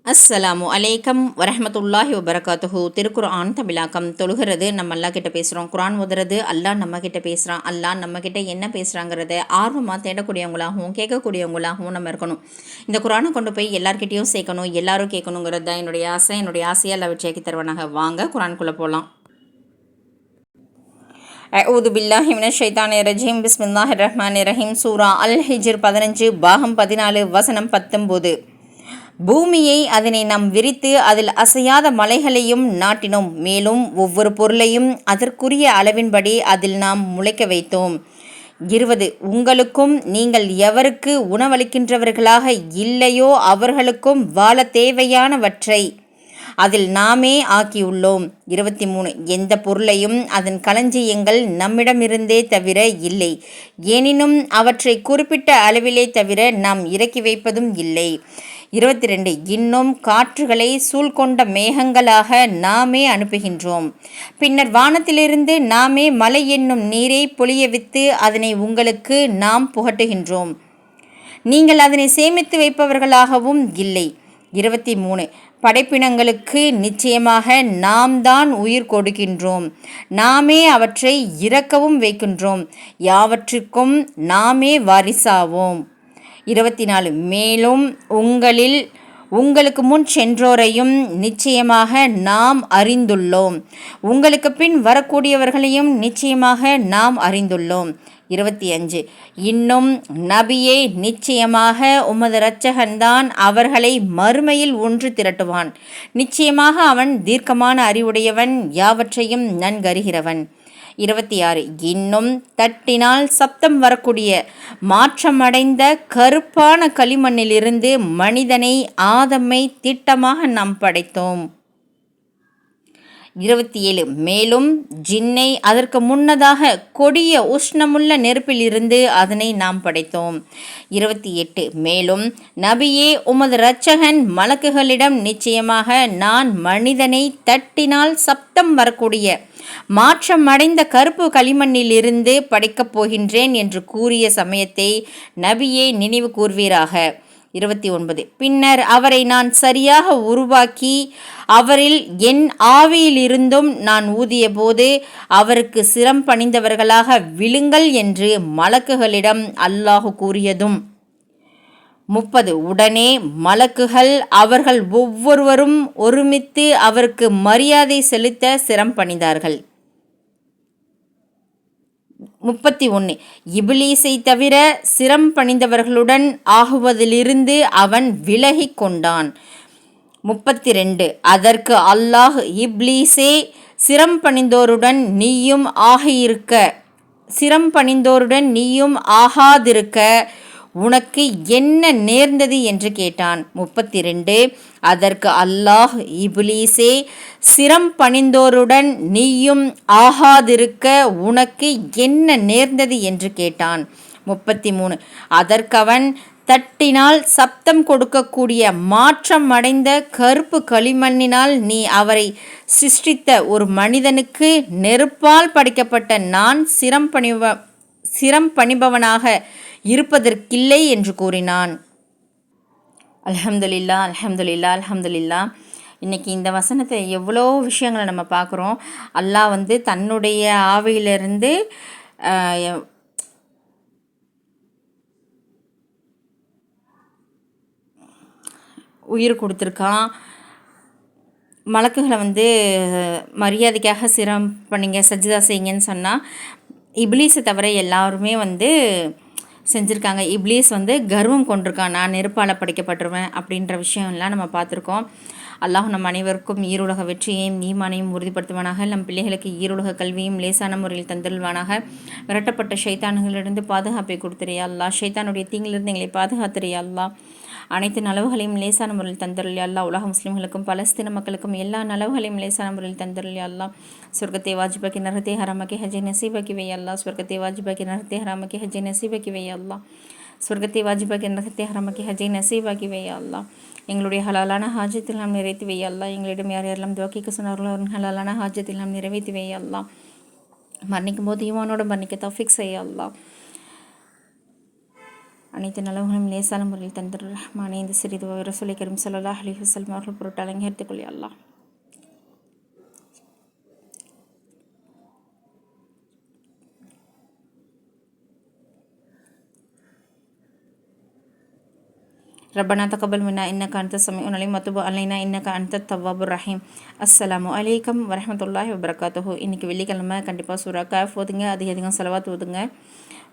அஸ்ஸலாமு அலைக்கம் வரஹ்மத்துல்லாஹி வபரகாத்துஹு. திருக்குர்ஆன் தமிழாக்கம். தொழுகிறது நம்ம அல்லா கிட்ட பேசுகிறோம். குரான் ஓதுறது அல்லாஹ் நம்ம கிட்ட பேசுகிறான். அல்லாஹ் நம்ம கிட்ட என்ன பேசுகிறாங்கிறத ஆர்வமாக தேடக்கூடியவங்களாகவும் கேட்கக்கூடியவங்களாகவும் நம்ம இருக்கணும். இந்த குரானை கொண்டு போய் எல்லார்கிட்டையும் சேர்க்கணும், எல்லாரும் கேட்கணுங்கிறது தான் என்னுடைய ஆசை. என்னுடைய ஆசையை அல்லா வச்சியாக்கி தருவானாக. வாங்க குரானுக்குள்ளே போகலாம். அஊது பில்லாஹி மினஷ் ஷைத்தானிர் ரஜீம். பிஸ்மில்லாஹிர் ரஹ்மானிர் ரஹீம். சூரா அல் ஹிஜ்ர் 15 பாகம் 14 வசனம் 19. பூமியை அதனை நாம் விரித்து அதில் அசையாத மலைகளையும் நாட்டினோம். மேலும் ஒவ்வொரு பொருளையும் அதற்குரிய அளவின்படி அதில் நாம் முளைக்க வைத்தோம். 20. உங்களுக்கும் நீங்கள் எவருக்கு உணவளிக்கின்றவர்களாக இல்லையோ அவர்களுக்கும் வாழ தேவையானவற்றை அதில் நாமே ஆக்கியுள்ளோம். 23. எந்த பொருளையும் அதன் களஞ்சியங்கள் நம்மிடமிருந்தே தவிர இல்லை, எனினும் அவற்றை குறிப்பிட்ட அளவிலே தவிர நாம் இறக்கி வைப்பதும் இல்லை. 22. இன்னும் காற்றுகளை சூழ்கொண்ட மேகங்களாக நாமே அனுப்புகின்றோம். பின்னர் வானத்திலிருந்து நாமே மழை என்னும் நீரை பொழியவித்து அதனை உங்களுக்கு நாம் புகட்டுகின்றோம். நீங்கள் அதனை சேமித்து வைப்பவர்களாகவும் இல்லை. 23. படைப்பினங்களுக்கு நிச்சயமாக நாம் தான் உயிர் கொடுக்கின்றோம், நாமே அவற்றை இறக்கவும் வைக்கின்றோம், யாவற்றிற்கும் நாமே வாரிசாவோம். 24. மேலும் உங்களுக்கு முன் சென்றோரையும் நிச்சயமாக நாம் அறிந்துள்ளோம், உங்களுக்கு பின் வரக்கூடியவர்களையும் நிச்சயமாக நாம் அறிந்துள்ளோம். 25. இன்னும் நபியே, நிச்சயமாக உமது இரட்சகன்தான் அவர்களை மறுமையில் ஒன்று திரட்டுவான். நிச்சயமாக அவன் தீர்க்கமான அறிவுடையவன், யாவற்றையும் நன்கறிகிறவன். 26. இன்னும் தட்டினால் சப்தம் வரக்கூடிய மாற்றமடைந்த கருப்பான களிமண்ணிலிருந்து மனிதனை ஆதமை திட்டமாக நாம் படைத்தோம். 27. மேலும் ஜின்னை அதற்கு முன்னதாக கொடிய உஷ்ணமுள்ள நெருப்பிலிருந்து அதனை நாம் படைத்தோம். 28. மேலும் நபியே, உமது இரட்சகன் மலக்குகளிடம் நிச்சயமாக நான் மனிதனை தட்டினால் சப்தம் வரக்கூடிய மாற்றமடைந்த கருப்பு களிமண்ணிலிருந்து படைக்கப் போகின்றேன் என்று கூறிய சமயத்தை நபியே நினைவு கூர்வீராக. 29. பின்னர் அவரை நான் சரியாக உருவாக்கி அவரில் என் ஆவியிலிருந்தும் நான் ஊதிய போது அவருக்கு சிரம் பணிந்தவர்களாக விழுங்கள் என்று மலக்குகளிடம் அல்லாஹ் கூறியதும். 30. உடனே மலக்குகள் அவர்கள் ஒவ்வொருவரும் ஒருமித்து அவருக்கு மரியாதை செலுத்த சிரம் பணிந்தார்கள். 31. இபிலீஸை தவிர சிரம் பணிந்தவர்களுடன் ஆகுவதிலிருந்து அவன் விலகி கொண்டான். 32. அதற்கு அல்லாஹ், இப்லீஸே, சிரம் பணிந்தோருடன் நீயும் ஆகாதிருக்க உனக்கு என்ன நேர்ந்தது என்று கேட்டான். 32. அதற்கு அல்லாஹ், இப்லீஸே, சிரம் பணிந்தோருடன் நீயும் ஆகாதிருக்க உனக்கு என்ன நேர்ந்தது என்று கேட்டான். 33. அதற்கவன், தட்டினால் சப்தம் கொடுக்கக்கூடிய மாற்றம் அடைந்த கருப்பு களிமண்ணினால் நீ அவரை சிருஷ்டித்த ஒரு மனிதனுக்கு நெருப்பால் படைக்கப்பட்ட நான் சிரம் பணிபவனாக இருப்பதற்கில்லை என்று கூறினான். அல்ஹம்துலில்லா, அல்ஹம்துலில்லா, அல்ஹம்துலில்லா. இன்றைக்கி இந்த வசனத்தை எவ்வளோ விஷயங்களை நம்ம பார்க்குறோம். அல்லாஹ் தன்னுடைய ஆவியிலிருந்து உயிர் கொடுத்துருக்கான். மலக்குகளை மரியாதைக்காக சிரம் பண்ணிங்க, சஜ்ஜதா செய்யுங்கன்னு சொன்னால் இப்லீஸை தவிர எல்லாருமே செஞ்சுருக்காங்க. இப்லீஸ் கர்வம் கொண்டிருக்கான், நான் நெருப்பால் படைக்கப்பட்டுருவேன் அப்படின்ற விஷயம்லாம் நம்ம பார்த்துருக்கோம். அல்லாஹ் நம் அனைவருக்கும் ஈருலக வெற்றியையும் ஈமானையும் உறுதிப்படுத்துவானாக. நம் பிள்ளைகளுக்கு ஈருலக கல்வியும் லேசான முறையில் தந்தருள்வானாக. விரட்டப்பட்ட ஷைத்தான்களிலிருந்து பாதுகாப்பை கொடுத்துறியா அல்லா. ஷைத்தானுடைய தீங்கிலிருந்து எங்களை பாதுகாத்துறியா அல்லா. அனைத்து நலவுகளையும் லேசான முறையில் தந்தருளியா அல்லா. உலக முஸ்லிம்களுக்கும் பலஸ்தீன மக்களுக்கும் எல்லா நலவுகளையும் லேசான முறையில் தந்தருளியா அல்லா. சொர்க்கத்தை வாஜிபாக்கி நரத்தை ஹராமக்கி ஹஜ்ஜை நசீபாக்கி வை அல்லா. சொர்க்கத்தை வாஜிபாக்கி நரத்தை ஹராமக்கி ஹஜ்ஜை நசீபாக்கி வை அல்லா. சொர்க்கத்தை வாஜிபாக்கி நரத்தை ஹராமக்கி ஹஜ்ஜை நசீபாக்கி வை அல்லா. எங்களுடைய ஹலாலான ஹாஜத்தில் நாம் நிறைவேற்றி வை அல்லா. எங்களிடம் யார் யாரெல்லாம் துவக்கிக்க சொன்னார்களோ அவர்கள் ஹலாலான ஹாஜத்தில் நாம் நிறைவேற்றி வை அல்லா. மரணிக்கும் போது ஈமானோடு மரணிக்க தௌஃபீக் செய்ய அல்லா. அனைத்து நலவுகளும் லேசான முறையில் தந்தர் ரஹ்மானே, இந்த சிறிது ரசூலை கரீம் ஸல்லல்லாஹு அலைஹி வஸல்லம் அவர்கள் பொருட்டு அலங்கரித்துக் கொள் யா அல்லாஹ். ரப்பனா தகபல் மின்னா இன்னக அன்த ஸமீஉல் அலீம் வதுப் அலைனா இன்னக அன்தத் தவ்வாபுர் ரஹீம். அஸ்ஸலாமு அலைக்கும் வரஹ்மத்துல்லாஹி வபரகாத்துஹு. இன்றைக்கி வெள்ளிக்கிழமை கண்டிப்பாக சூரா கஹ்ஃப் ஓதுங்க, அதிகம் ஸலவாத் ஓதுங்க.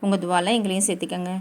உங்கள் துவால எங்களையும் சேர்த்துக்கங்க.